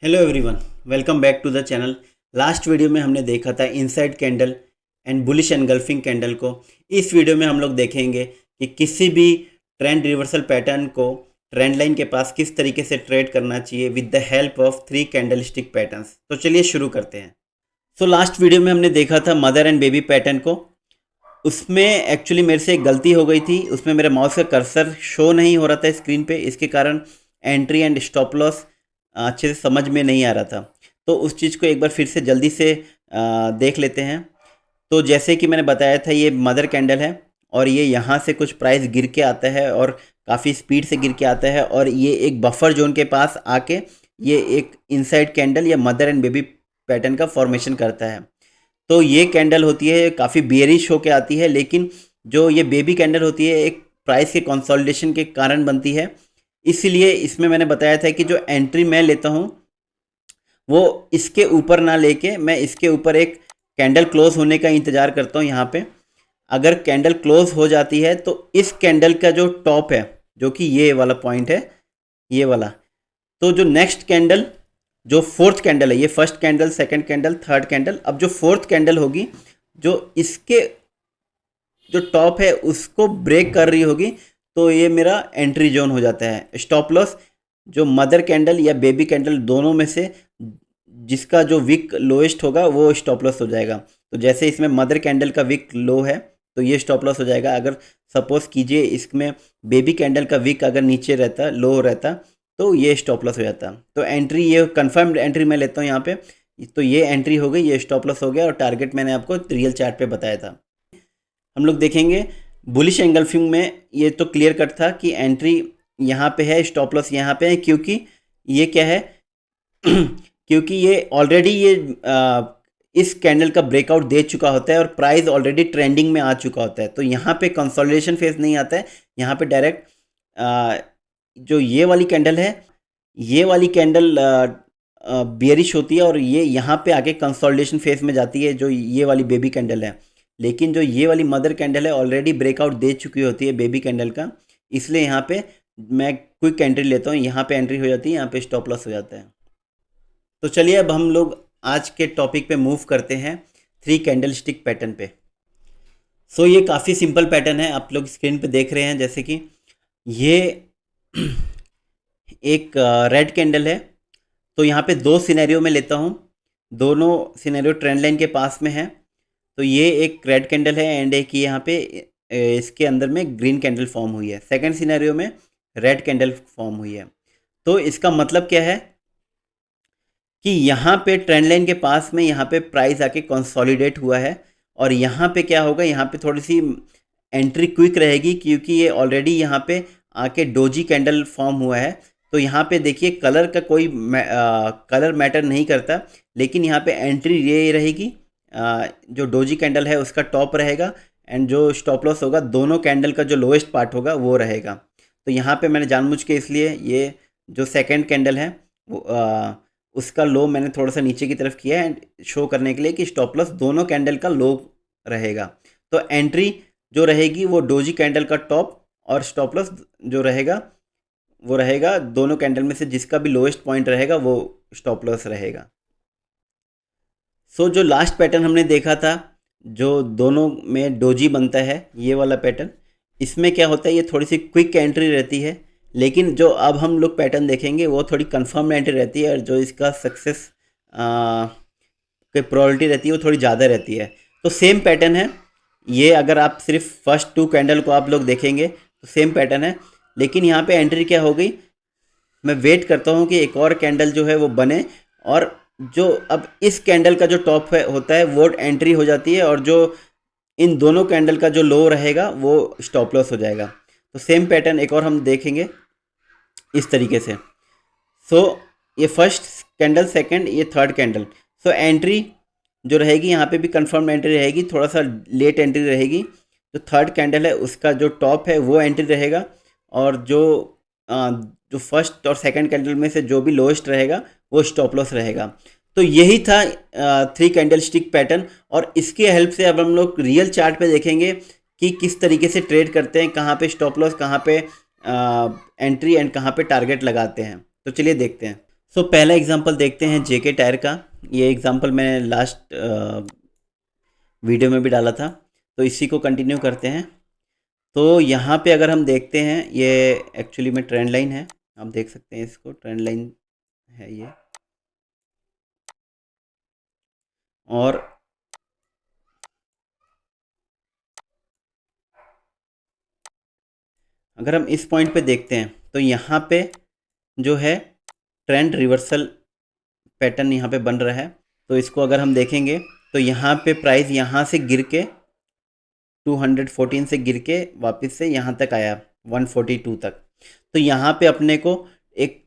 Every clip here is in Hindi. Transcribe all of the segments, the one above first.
Hello everyone, welcome back to the channel. Last video में हमने देखा था inside candle and bullish engulfing candle को। इस वीडियो में हम लोग देखेंगे कि किसी भी ट्रेंड रिवर्सल पैटर्न को ट्रेंड लाइन के पास किस तरीके से ट्रेड करना चाहिए with the help of 3 candle stick patterns. तो चलिए शुरू करते हैं। लास्ट वीडियो में हमने देखा था मदर एंड बेबी पैटर्न को। उसमें एक्चुअली मेरे से एक गलती हो गई थी, उसमें मेरे माउस का कर्सर शो नहीं हो रहा था स्क्रीन पे, इसके कारण एंट्री एंड स्टॉप लॉस अच्छे से समझ में नहीं आ रहा था। तो उस चीज़ को एक बार फिर से जल्दी से देख लेते हैं। तो जैसे कि मैंने बताया था, ये मदर कैंडल है और ये यहाँ से कुछ प्राइस गिर के आता है और काफ़ी स्पीड से गिर के आता है और ये एक बफर जोन के पास आके ये एक इनसाइड कैंडल या मदर एंड बेबी पैटर्न का फॉर्मेशन करता है। तो ये कैंडल होती है काफ़ी बेयरिश होके आती है, लेकिन जो ये बेबी कैंडल होती है एक प्राइस के कंसोलिडेशन के कारण बनती है। इसीलिए इसमें मैंने बताया था कि जो एंट्री मैं लेता हूँ वो इसके ऊपर ना लेके मैं इसके ऊपर एक कैंडल क्लोज होने का इंतज़ार करता हूँ। यहाँ पे अगर कैंडल क्लोज हो जाती है तो इस कैंडल का जो टॉप है, जो कि ये वाला पॉइंट है, ये वाला, तो जो नेक्स्ट कैंडल, जो फोर्थ कैंडल है, ये first candle, second candle, third candle, अब जो फोर्थ कैंडल होगी जो इसके जो टॉप है उसको ब्रेक कर रही होगी, तो ये मेरा एंट्री जोन हो जाता है। स्टॉप लॉस जो मदर कैंडल या बेबी कैंडल दोनों में से जिसका जो विक लोएस्ट होगा वो स्टॉप लॉस हो जाएगा। तो जैसे इसमें मदर कैंडल का विक लो है तो ये स्टॉप लॉस हो जाएगा। अगर सपोज कीजिए इसमें बेबी कैंडल का विक अगर नीचे रहता, लो रहता, तो ये स्टॉप लॉस हो जाता। तो एंट्री, ये कंफर्म्ड एंट्री मैं लेता हूँ यहाँ पे। तो ये एंट्री हो गई, ये स्टॉप लॉस हो गया और टारगेट मैंने आपको रियल चार्ट पे बताया था। हम लोग देखेंगे बुलिश एंगल्फिंग में, ये तो क्लियर कट था कि एंट्री यहाँ पे है, स्टॉप लॉस यहाँ पे है, क्योंकि ये क्या है क्योंकि ये ऑलरेडी इस कैंडल का ब्रेकआउट दे चुका होता है और प्राइस ऑलरेडी ट्रेंडिंग में आ चुका होता है। तो यहाँ पे कंसोलिडेशन फेज नहीं आता है, यहाँ पे डायरेक्ट जो ये वाली कैंडल है, ये वाली कैंडल बेयरिश होती है और ये यहाँ पे आके कंसोलिडेशन फेज में जाती है, जो ये वाली बेबी कैंडल है। लेकिन जो ये वाली मदर कैंडल है ऑलरेडी ब्रेकआउट दे चुकी होती है बेबी कैंडल का, इसलिए यहाँ पे मैं क्विक एंट्री लेता हूँ। यहाँ पे एंट्री हो जाती है, यहाँ पे स्टॉप लॉस हो जाता है। तो चलिए अब हम लोग आज के टॉपिक पे मूव करते हैं, 3 कैंडल स्टिक पैटर्न पे। ये काफ़ी सिंपल पैटर्न है, आप लोग स्क्रीन पे देख रहे हैं। जैसे कि ये एक रेड कैंडल है, तो यहाँ पे 2 सिनेरियो में लेता हूँ, दोनों सिनेरियो ट्रेंड लाइन के पास में है। तो ये एक रेड कैंडल है एंड एक यहाँ पे इसके अंदर में ग्रीन कैंडल फॉर्म हुई है। सेकंड सिनेरियो में रेड कैंडल फॉर्म हुई है। तो इसका मतलब क्या है कि यहाँ पे ट्रेंड लाइन के पास में यहाँ पे प्राइस आके कंसोलिडेट हुआ है और यहाँ पे क्या होगा, यहाँ पे थोड़ी सी एंट्री क्विक रहेगी क्योंकि ये ऑलरेडी यहाँ पे आके डोजी कैंडल फॉर्म हुआ है। तो यहाँ पे देखिए कलर का कोई कलर मैटर नहीं करता, लेकिन यहाँ पे एंट्री ये रहेगी, जो डोजी कैंडल है उसका टॉप रहेगा एंड जो स्टॉप लॉस होगा दोनों कैंडल का जो लोएस्ट पार्ट होगा वो रहेगा। तो यहाँ पे मैंने जानबूझ के इसलिए ये जो सेकंड कैंडल है वो उसका लो मैंने थोड़ा सा नीचे की तरफ किया है एंड शो करने के लिए कि स्टॉप लॉस दोनों कैंडल का लो रहेगा। तो एंट्री जो रहेगी वो डोजी कैंडल का टॉप और स्टॉप लॉस जो रहेगा वो रहेगा दोनों कैंडल में से जिसका भी लोएस्ट पॉइंट रहेगा वो स्टॉप लॉस रहेगा। जो लास्ट पैटर्न हमने देखा था, जो दोनों में डोजी बनता है, ये वाला पैटर्न, इसमें क्या होता है, ये थोड़ी सी क्विक एंट्री रहती है, लेकिन जो अब हम लोग पैटर्न देखेंगे वो थोड़ी कंफर्म एंट्री रहती है और जो इसका सक्सेस की प्रोबेबिलिटी रहती है वो थोड़ी ज़्यादा रहती है। तो सेम पैटर्न है ये, अगर आप सिर्फ फर्स्ट 2 कैंडल को आप लोग देखेंगे तो सेम पैटर्न है, लेकिन यहाँ पे एंट्री क्या हो गई, मैं वेट करता हूँ कि एक और कैंडल जो है वो बने और जो अब इस कैंडल का जो टॉप है होता है वो एंट्री हो जाती है और जो इन दोनों कैंडल का जो लो रहेगा वो स्टॉप लॉस हो जाएगा। तो सेम पैटर्न एक और हम देखेंगे इस तरीके से। ये फर्स्ट कैंडल, सेकंड, ये थर्ड कैंडल। एंट्री जो रहेगी यहाँ पे भी कंफर्म एंट्री रहेगी, थोड़ा सा लेट एंट्री रहेगी। जो थर्ड कैंडल है उसका जो टॉप है वो एंट्री रहेगा और जो फर्स्ट और सेकंड कैंडल में से जो भी लोएस्ट रहेगा वो स्टॉप लॉस रहेगा। तो यही था 3 कैंडल स्टिक पैटर्न और इसके हेल्प से अब हम लोग रियल चार्ट पे देखेंगे कि किस तरीके से ट्रेड करते हैं, कहाँ पे स्टॉप लॉस, कहाँ पे एंट्री एंड कहाँ पे टारगेट लगाते हैं। तो चलिए देखते हैं। सो पहला एग्जांपल देखते हैं जेके टायर का। ये एग्जांपल मैंने लास्ट वीडियो में भी डाला था, तो इसी को कंटिन्यू करते हैं। तो यहाँ पे अगर हम देखते हैं, ये एक्चुअली में ट्रेंड लाइन है, आप देख सकते हैं इसको, ट्रेंड लाइन है ये। और अगर हम इस पॉइंट पे देखते हैं तो यहाँ पे जो है ट्रेंड रिवर्सल पैटर्न यहाँ पे बन रहा है। तो इसको अगर हम देखेंगे तो यहाँ पे प्राइस यहाँ से गिर के 214 से गिर के वापस से यहाँ तक आया 142 तक। तो यहाँ पे अपने को एक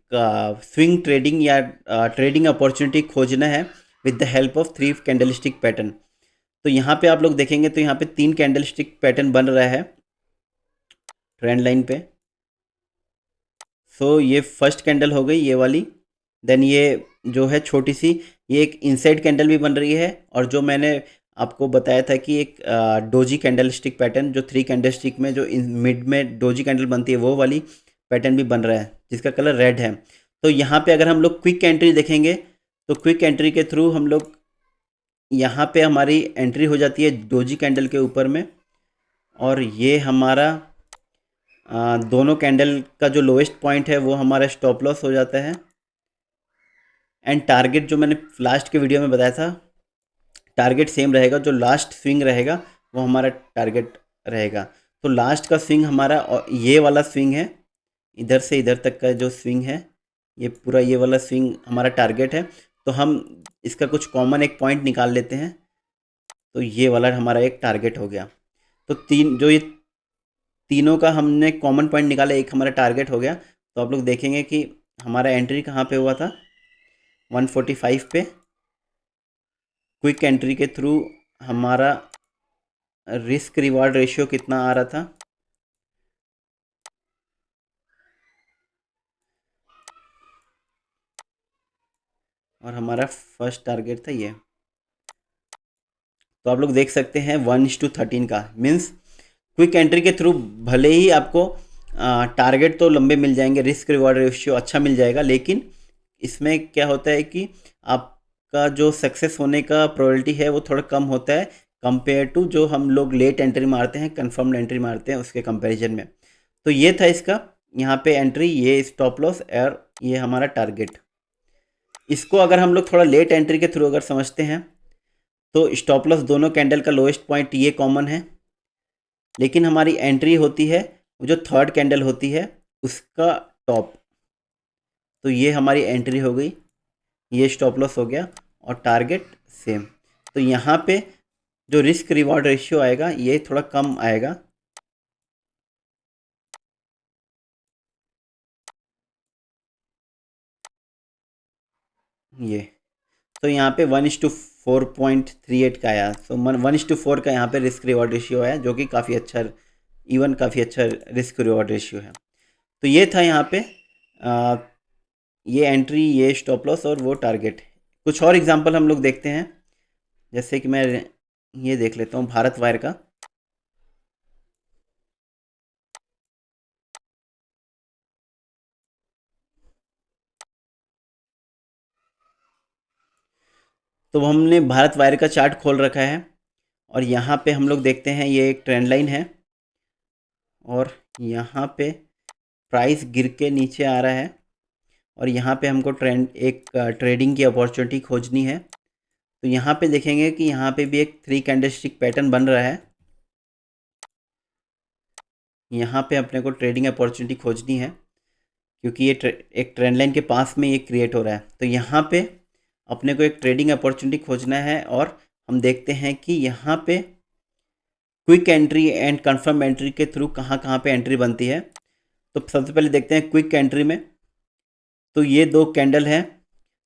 स्विंग ट्रेडिंग या ट्रेडिंग अपॉर्चुनिटी खोजना है with the help of 3 candlestick pattern. तो यहाँ पे आप लोग देखेंगे तो यहाँ पे 3 कैंडलस्टिक पैटर्न बन रहा है ट्रेंड लाइन पे। सो ये फर्स्ट कैंडल हो गई ये वाली। देन ये जो है छोटी सी, ये एक इनसाइड कैंडल भी बन रही है। और जो मैंने आपको बताया था कि एक डोजी कैंडल स्टिक पैटर्न, जो 3 कैंडल स्टिक में जो मिड में डोजी कैंडल बनती है, वो वाली पैटर्न भी बन रहा है जिसका कलर रेड है। तो यहाँ पे अगर हम लोग क्विक एंट्री देखेंगे तो क्विक एंट्री के थ्रू हम लोग यहाँ पे हमारी एंट्री हो जाती है डोजी कैंडल के ऊपर में। और ये हमारा दोनों कैंडल का जो लोएस्ट पॉइंट है वो हमारा स्टॉप लॉस हो जाता है। एंड टारगेट जो मैंने लास्ट के वीडियो में बताया था, टारगेट सेम रहेगा, जो लास्ट स्विंग रहेगा वो हमारा टारगेट रहेगा। तो लास्ट का स्विंग हमारा ये वाला स्विंग है, इधर से इधर तक का जो स्विंग है, ये पूरा ये वाला स्विंग हमारा टारगेट है। तो हम इसका कुछ कॉमन एक पॉइंट निकाल लेते हैं, तो ये वाला हमारा एक टारगेट हो गया। तो ये तीनों का हमने कॉमन पॉइंट निकाला, एक हमारा टारगेट हो गया। तो आप लोग देखेंगे कि हमारा एंट्री कहाँ पे हुआ था, 145 पे। क्विक एंट्री के थ्रू हमारा रिस्क रिवार्ड रेशियो कितना आ रहा था, और हमारा फर्स्ट टारगेट था ये। तो आप लोग देख सकते हैं 1:13 का, मीन्स क्विक एंट्री के थ्रू भले ही आपको टारगेट तो लंबे मिल जाएंगे, रिस्क रिवार्ड रेशियो अच्छा मिल जाएगा, लेकिन इसमें क्या होता है कि आपका जो सक्सेस होने का प्रोबेबिलिटी है वो थोड़ा कम होता है कंपेयर टू जो हम लोग लेट एंट्री मारते हैं, कंफर्म्ड एंट्री मारते हैं, उसके कंपैरिजन में। तो ये था इसका यहाँ पे एंट्री, ये स्टॉप लॉस और ये हमारा टारगेट। इसको अगर हम लोग थोड़ा लेट एंट्री के थ्रू अगर समझते हैं तो स्टॉप लॉस दोनों कैंडल का लोएस्ट पॉइंट ये कॉमन है, लेकिन हमारी एंट्री होती है जो थर्ड कैंडल होती है उसका टॉप। तो ये हमारी एंट्री हो गई, ये स्टॉप लॉस हो गया और टारगेट सेम। तो यहाँ पे जो रिस्क रिवॉर्ड रेशियो आएगा ये थोड़ा कम आएगा, ये। तो यहाँ पे 1:4.38 का आया। तो 1:4 का यहाँ पे रिस्क रिवॉर्ड रेशियो है, जो कि काफ़ी अच्छा, इवन काफ़ी अच्छा रिस्क रिवॉर्ड रेशियो है। तो ये था यहाँ पे ये एंट्री, ये स्टॉप लॉस और वो टारगेट। कुछ और एग्जांपल हम लोग देखते हैं, जैसे कि मैं ये देख लेता हूँ भारत वायर का। तो हमने भारत वायर का चार्ट खोल रखा है और यहाँ पे हम लोग देखते हैं ये एक ट्रेंड लाइन है और यहाँ पे प्राइस गिर के नीचे आ रहा है और यहाँ पे हमको ट्रेडिंग की अपॉर्चुनिटी खोजनी है। तो यहाँ पे देखेंगे कि यहाँ पे भी एक 3 कैंडलस्टिक पैटर्न बन रहा है। यहाँ पे अपने को ट्रेडिंग अपॉर्चुनिटी खोजनी है क्योंकि ये एक ट्रेंड लाइन के पास में ये क्रिएट हो रहा है। तो यहाँ पे अपने को एक ट्रेडिंग अपॉर्चुनिटी खोजना है और हम देखते हैं कि यहाँ पे quick entry and confirm entry के थ्रू कहाँ कहाँ पे एंट्री बनती है। तो सबसे पहले देखते हैं क्विक एंट्री में। तो ये 2 कैंडल हैं,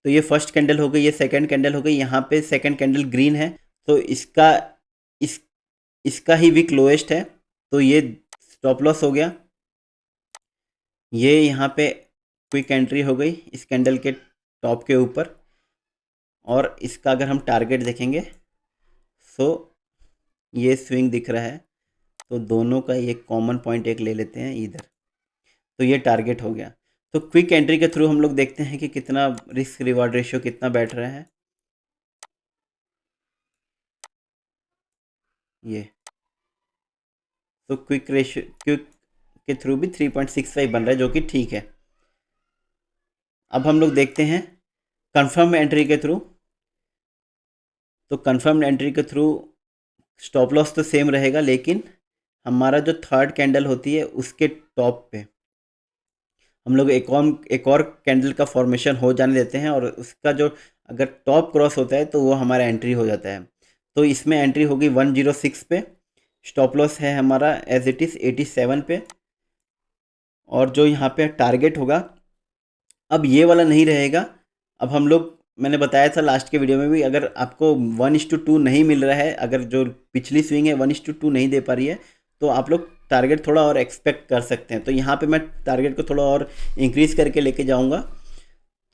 तो ये फर्स्ट कैंडल हो गई, ये सेकंड कैंडल हो गई। यहाँ पे सेकंड कैंडल ग्रीन है, तो इस इसका ही वीक लोएस्ट है, तो ये स्टॉप लॉस हो गया। ये यहाँ पे क्विक एंट्री हो गई इस कैंडल के टॉप के ऊपर। और इसका अगर हम टारगेट देखेंगे सो ये स्विंग दिख रहा है, तो दोनों का ये कॉमन पॉइंट एक ले लेते हैं इधर, तो ये टारगेट हो गया। तो क्विक एंट्री के थ्रू हम लोग देखते हैं कि कितना रिस्क रिवार्ड रेशियो कितना बैठ रहा है। ये तो क्विक के थ्रू भी 3.65 बन रहा है, जो कि ठीक है। अब हम लोग देखते हैं कंफर्म एंट्री के थ्रू। तो कंफर्म एंट्री के थ्रू स्टॉप लॉस तो सेम रहेगा, लेकिन हमारा जो थर्ड कैंडल होती है उसके टॉप पे हम लोग एक और कैंडल का फॉर्मेशन हो जाने देते हैं, और उसका जो अगर टॉप क्रॉस होता है तो वो हमारा एंट्री हो जाता है। तो इसमें एंट्री होगी 106 पे, स्टॉप लॉस है हमारा एज इट इज़ 87 पे, और जो यहाँ पे टारगेट होगा अब ये वाला नहीं रहेगा। अब हम लोग, मैंने बताया था लास्ट के वीडियो में भी, अगर आपको 1:2 नहीं मिल रहा है, अगर जो पिछली स्विंग है 1:2 नहीं दे पा रही है, तो आप लोग टारगेट थोड़ा और एक्सपेक्ट कर सकते हैं। तो यहाँ पे मैं टारगेट को थोड़ा और इंक्रीज़ करके लेके जाऊँगा।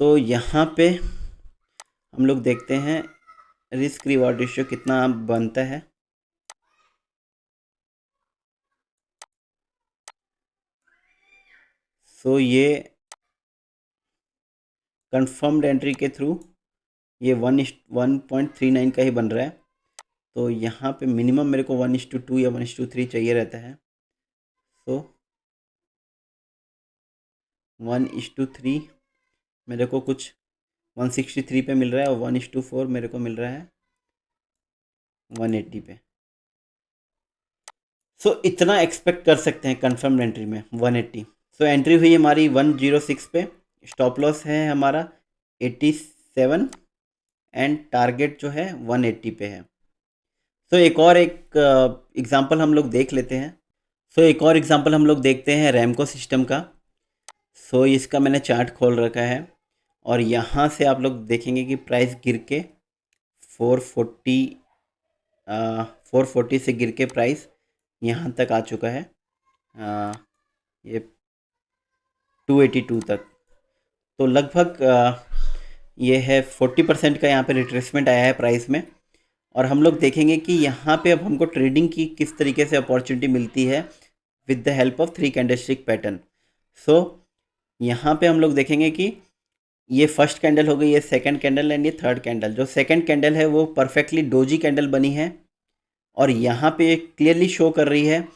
तो यहाँ पे हम लोग देखते हैं रिस्क रिवॉर्ड रेशियो कितना बनता है। सो ये कंफर्म्ड एंट्री के थ्रू ये 1:1.39 का ही बन रहा है। तो यहाँ पे मिनिमम मेरे को 1:2 या 1:3 चाहिए रहता है। तो 1:3 मेरे को कुछ 163 पे मिल रहा है, और 1:4 मेरे को मिल रहा है 180 पे। सो इतना एक्सपेक्ट कर सकते हैं कंफर्म एंट्री में 180। सो एंट्री हुई हमारी 106 पे, स्टॉप लॉस है हमारा 87, एंड टारगेट जो है 180 पे है। सो एक एग्ज़ाम्पल हम लोग देख लेते हैं। सो एक और एग्ज़ाम्पल हम लोग देखते हैं रैमको सिस्टम का। सो इसका मैंने चार्ट खोल रखा है, और यहाँ से आप लोग देखेंगे कि प्राइस गिर के 440 440 से गिर के प्राइस यहाँ तक आ चुका है, ये 282 तक। तो लगभग ये है 40% का यहाँ पे रिट्रेसमेंट आया है प्राइस में। और हम लोग देखेंगे कि यहाँ पे अब हमको ट्रेडिंग की किस तरीके से अपॉर्चुनिटी मिलती है with the help of 3 candlestick pattern. So यहाँ पे हम लोग देखेंगे कि ये फर्स्ट कैंडल हो गई, ये सेकंड कैंडल, एंड ये थर्ड कैंडल। जो सेकंड कैंडल है वो परफेक्टली डोजी कैंडल बनी है, और यहाँ पे क्लियरली शो कर रही है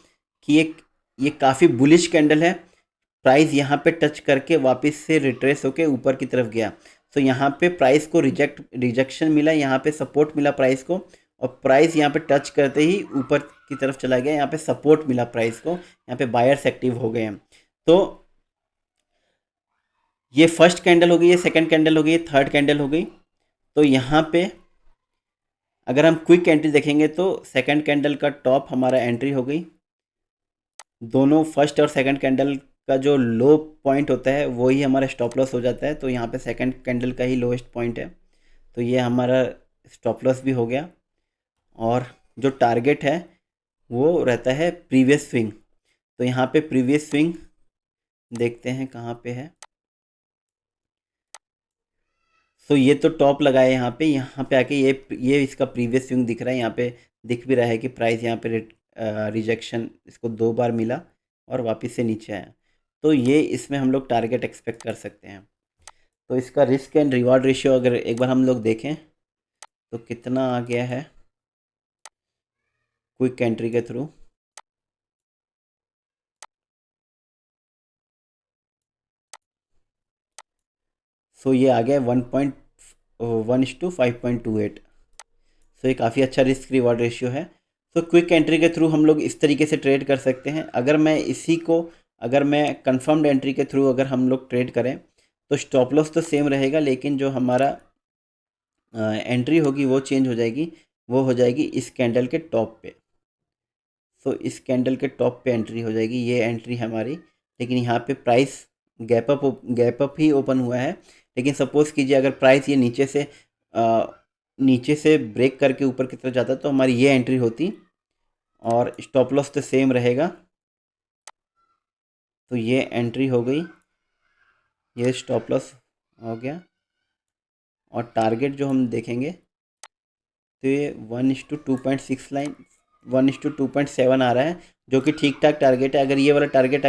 कि ये काफ़ी बुलिश कैंडल है। प्राइस यहाँ पे टच करके वापस से रिट्रेस होके ऊपर की तरफ गया। तो यहाँ पे प्राइस को रिजेक्शन मिला, यहाँ पे सपोर्ट मिला प्राइस को, और प्राइस यहाँ पे टच करते ही ऊपर की तरफ चला गया। यहाँ पे सपोर्ट मिला प्राइस को, यहाँ पे बायर्स एक्टिव हो गए हैं। तो ये फर्स्ट कैंडल हो गई, ये सेकंड कैंडल हो गई, ये थर्ड कैंडल हो गई। तो यहाँ पे अगर हम क्विक एंट्री देखेंगे तो सेकंड कैंडल का टॉप हमारा एंट्री हो गई। दोनों फर्स्ट और सेकंड कैंडल का जो लो पॉइंट होता है वही हमारा स्टॉप लॉस हो जाता है। तो यहाँ पे सेकंड कैंडल का ही लोएस्ट पॉइंट है, तो ये हमारा स्टॉप लॉस भी हो गया। और जो टारगेट है वो रहता है प्रीवियस स्विंग। तो यहाँ पे प्रीवियस स्विंग देखते हैं कहाँ पे है। सो ये तो टॉप लगा है यहाँ पे आके ये इसका प्रीवियस स्विंग दिख रहा है। यहाँ पे दिख भी रहा है कि प्राइस यहाँ पे रिजेक्शन इसको 2 बार मिला और वापस से नीचे आया। तो ये इसमें हम लोग टारगेट एक्सपेक्ट कर सकते हैं। तो इसका रिस्क एंड रिवार्ड रेशियो अगर एक बार हम लोग देखें तो कितना आ गया है क्विक एंट्री के थ्रू। सो ये आ गया 1:5.28। सो ये काफ़ी अच्छा रिस्क रिवार्ड रेशियो है। तो क्विक एंट्री के थ्रू हम लोग इस तरीके से ट्रेड कर सकते हैं। अगर मैं कंफर्म्ड एंट्री के थ्रू अगर हम लोग ट्रेड करें तो स्टॉप लॉस तो सेम रहेगा, लेकिन जो हमारा एंट्री होगी वो चेंज हो जाएगी। वो हो जाएगी इस कैंडल के टॉप पे। सो इस कैंडल के टॉप पे एंट्री हो जाएगी, ये एंट्री हमारी। लेकिन यहाँ पे प्राइस गैप अप ही ओपन हुआ है। लेकिन सपोज़ कीजिए अगर प्राइस ये नीचे से ब्रेक करके ऊपर की तरफ जाता तो हमारी ये एंट्री होती, और स्टॉप लॉस तो सेम रहेगा। तो ये एंट्री हो गई, ये स्टॉप लॉस हो गया, और टारगेट जो हम देखेंगे तो ये 1:2.7 आ रहा है, जो कि ठीक ठाक टारगेट है। अगर ये वाला टारगेट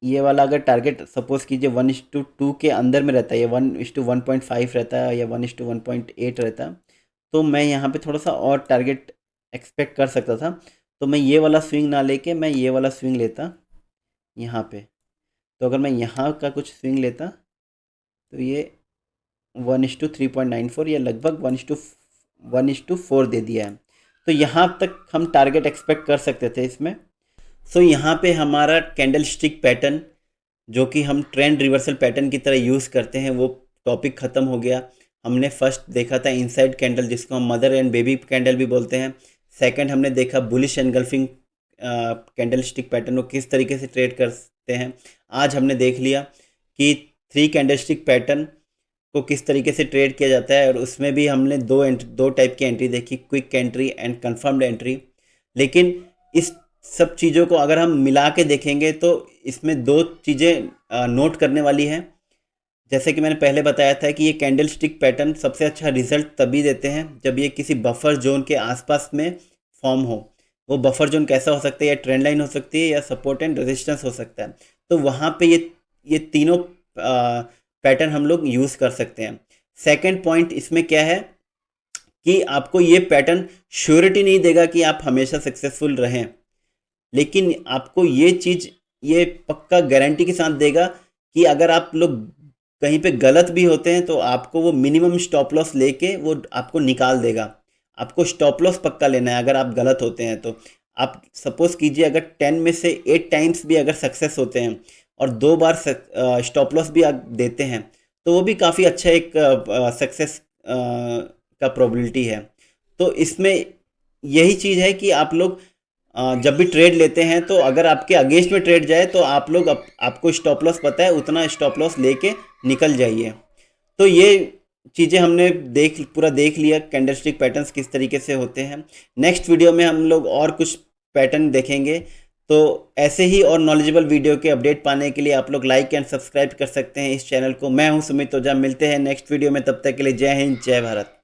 ये वाला अगर टारगेट सपोज कीजिए 1:2 के अंदर में रहता है, या 1:1.5 रहता है, या 1:1.8 रहता है, तो मैं यहाँ पे थोड़ा सा और टारगेट एक्सपेक्ट कर सकता था। तो मैं ये वाला स्विंग ना लेके मैं ये वाला स्विंग लेता यहाँ पे। तो अगर मैं यहाँ का कुछ स्विंग लेता तो ये 1:3.94 या लगभग 1:4 दे दिया है। तो यहाँ तक हम टारगेट एक्सपेक्ट कर सकते थे इसमें। सो यहाँ पे हमारा कैंडल स्टिक पैटर्न जो कि हम ट्रेंड रिवर्सल पैटर्न की तरह यूज़ करते हैं वो टॉपिक ख़त्म हो गया। हमने फर्स्ट देखा था इनसाइड कैंडल जिसको हम मदर एंड बेबी कैंडल भी बोलते हैं। सेकंड हमने देखा bullish engulfing candle stick pattern को किस तरीके से ट्रेड करते हैं। आज हमने देख लिया कि 3 कैंडल स्टिक पैटर्न को किस तरीके से ट्रेड किया जाता है, और उसमें भी हमने दो टाइप की एंट्री देखी, quick entry and confirmed entry. लेकिन इस सब चीज़ों को अगर हम मिला के देखेंगे तो इसमें 2 चीज़ें नोट करने वाली हैं। जैसे कि मैंने पहले बताया था कि ये कैंडल स्टिक पैटर्न सबसे अच्छा रिजल्ट तभी देते हैं जब ये किसी बफर जोन के आसपास में फॉर्म हो। वो बफर जोन कैसा हो सकता है, या ट्रेंड लाइन हो सकती है, या सपोर्ट एंड रेजिस्टेंस हो सकता है। तो वहाँ पे ये तीनों पैटर्न हम लोग यूज़ कर सकते हैं। सेकंड पॉइंट इसमें क्या है कि आपको ये पैटर्न श्योरिटी नहीं देगा कि आप हमेशा सक्सेसफुल रहें, लेकिन आपको ये चीज़ ये पक्का गारंटी के साथ देगा कि अगर आप लोग कहीं पे गलत भी होते हैं तो आपको वो मिनिमम स्टॉप लॉस लेके वो आपको निकाल देगा। आपको स्टॉप लॉस पक्का लेना है अगर आप गलत होते हैं तो। आप सपोज कीजिए अगर 10 में से 8 टाइम्स भी अगर सक्सेस होते हैं और 2 बार स्टॉप लॉस भी आप देते हैं तो वो भी काफ़ी अच्छा एक सक्सेस का प्रोबेबिलिटी है। तो इसमें यही चीज़ है कि आप लोग जब भी ट्रेड लेते हैं तो अगर आपके अगेंस्ट में ट्रेड जाए तो आप लोग आपको स्टॉप लॉस पता है उतना स्टॉप लॉस लेके निकल जाइए। तो ये चीज़ें हमने पूरा देख लिया कैंडलस्टिक पैटर्न्स किस तरीके से होते हैं। नेक्स्ट वीडियो में हम लोग और कुछ पैटर्न देखेंगे। तो ऐसे ही और नॉलेजेबल वीडियो के अपडेट पाने के लिए आप लोग लाइक एंड सब्सक्राइब कर सकते हैं इस चैनल को। मैं हूं सुमित ओझा, मिलते हैं नेक्स्ट वीडियो में, तब तक के लिए जय हिंद जय भारत।